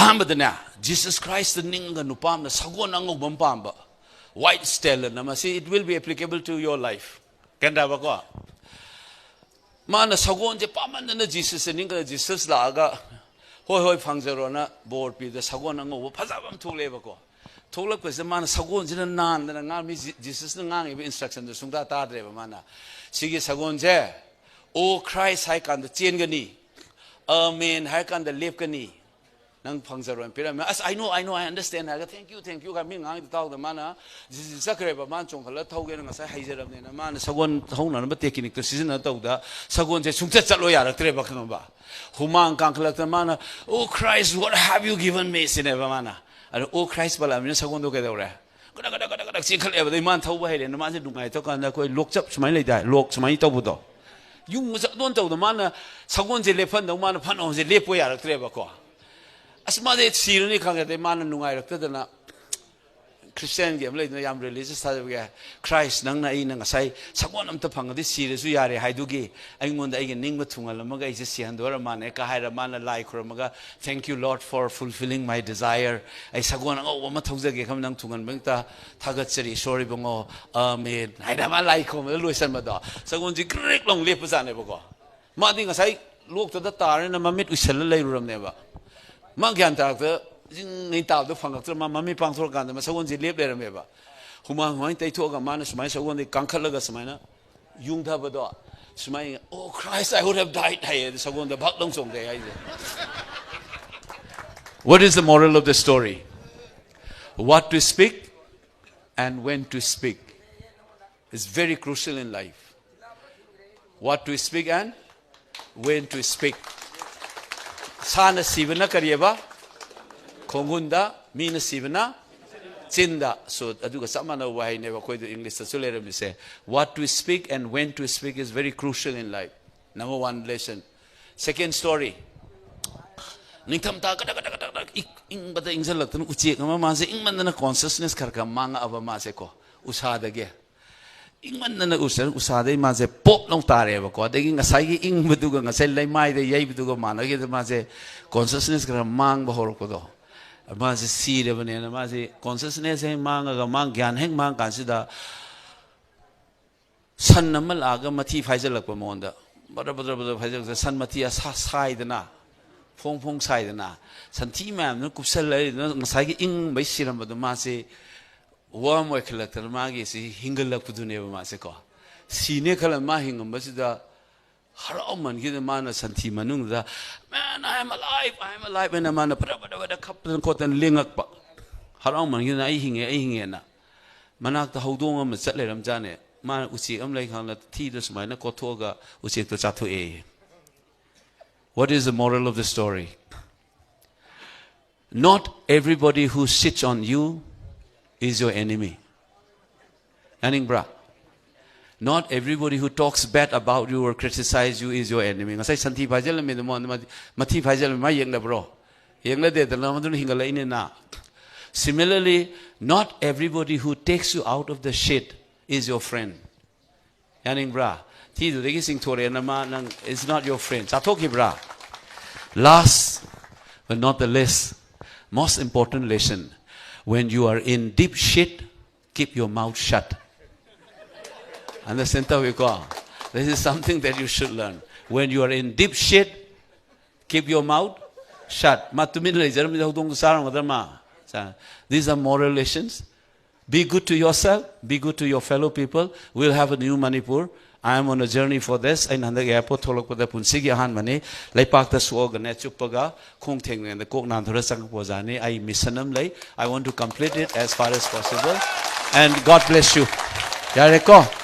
Ahmadana, Jesus Christ the Ninga Nupam, the Sagonango Bumpamba, white stellar namasi, it will be applicable to your life. Kandavago. Mana Sagon Japaman and the Jesus and Ninga Jesus Laga, Hoi Fangzerona, board be the Sagonango, Pazabam to Levago. Tolak was the man Sagon didn't nan, and army Jesus Nang instruction the Sunda Tadreva mana. Sigi Sagon Je, O Christ Haikan the Tiengani, Amen Haikan the Lepkani. Nang Pangzaron Pyramid. As I know, I understand. Thank you. I mean, I talk the mana. This is Zakreba Manchong, Togan, as I hated of the man, Sagon Hona, but taking it to season at Toda, Sagon Sumtetaloya, Trebakanova. Human can collect the mana. Oh Christ, what have you given me, Sinevamana? And oh Christ, but I'm Sagon together. The man told away and the man I took on the looked up to my lady, looked to my tobudo. You don't tell the mana, Sagon Zelepon, the man upon the Lepoya, Trebaco. As mother Syrian can the man and I Christian game like the religious Christ Nanga in and say, someone to Panga this series we are a Haidugi. I want a Ningma Tungalamaga is a Siandora man, Eka had a man like Ramaga. Thank you, Lord, for fulfilling my desire. I Sagwan, oh, Matoga come down to Ganbenta, Tagatseri, sorry, Bongo, Amen. I never like him, Louis and Mada. Sagon the great long lepers I never go. Martin as I looked at the tar and a mamit we sell a room never. Mangan doctor, in top the Fangator, Mammy Pangsor Gandam, so once he lived there, remember. Human went they took a man, smile, so when they Kankalagas Mana, Jung Tabador, smiling, oh Christ, I would have died here, so on the Butlong song there. What is the moral of the story? What to speak and when to speak is very crucial in life. What to speak and when to speak. Sana Sivana Karyaba, Kongunda, Mina Sivana, Chinda. So, Aduga Samana, why I never quite the English, so let me say, what to speak and when to speak is very crucial in life. Number one lesson. Second story. Ningtam ing bata ingzalak tan uchi kama mase ingman na consciousness karka manga aba mase ko usada ge ingman na usada mase pop long tare ba ko degi ngasai gi ing buduga ngasai lai mai de yai buduga mana ge mase consciousness karka mang ba hor ko do mase si de bane na mase consciousness he manga ga mang gyan heng mang kan sida san namal aga mathi phaijal ko monda bada phaijal san mathi sa sai de na Fong side na Santi ma'am no kupsal masagi ing by siram but the mase warm work collector magi si hingle pudune mase ko sine kala mahing but the haraman give the man a Santi manung the man I'm alive and a man a couple and cotton lingak pa haraman give I hing na manak the hodong setleram jane man uchi like on the tea this mine kotoga uchi to chatu e. What is the moral of the story? Not everybody who sits on you is your enemy. Aning bra. Not everybody who talks bad about you or criticizes you is your enemy. Ngasai santi phajal me mo mati phajal ma yeng na bro. Yeng na de na madun hingala ine na. Similarly, not everybody who takes you out of the shit is your friend. Aning bra. It's not your friend. Last but not the least, most important lesson. When you are in deep shit, keep your mouth shut. Understand how we go? This is something that you should learn. When you are in deep shit, keep your mouth shut. These are moral lessons. Be good to yourself. Be good to your fellow people. We'll have a new Manipur. I am on a journey for this. I nanda airport tholok pada punsigi han mani laipak ta suoga ne chupaga khong theng ne kok nan thora sang pozani I missionam lai. I want to complete it as far as possible. And God bless you. Yareko.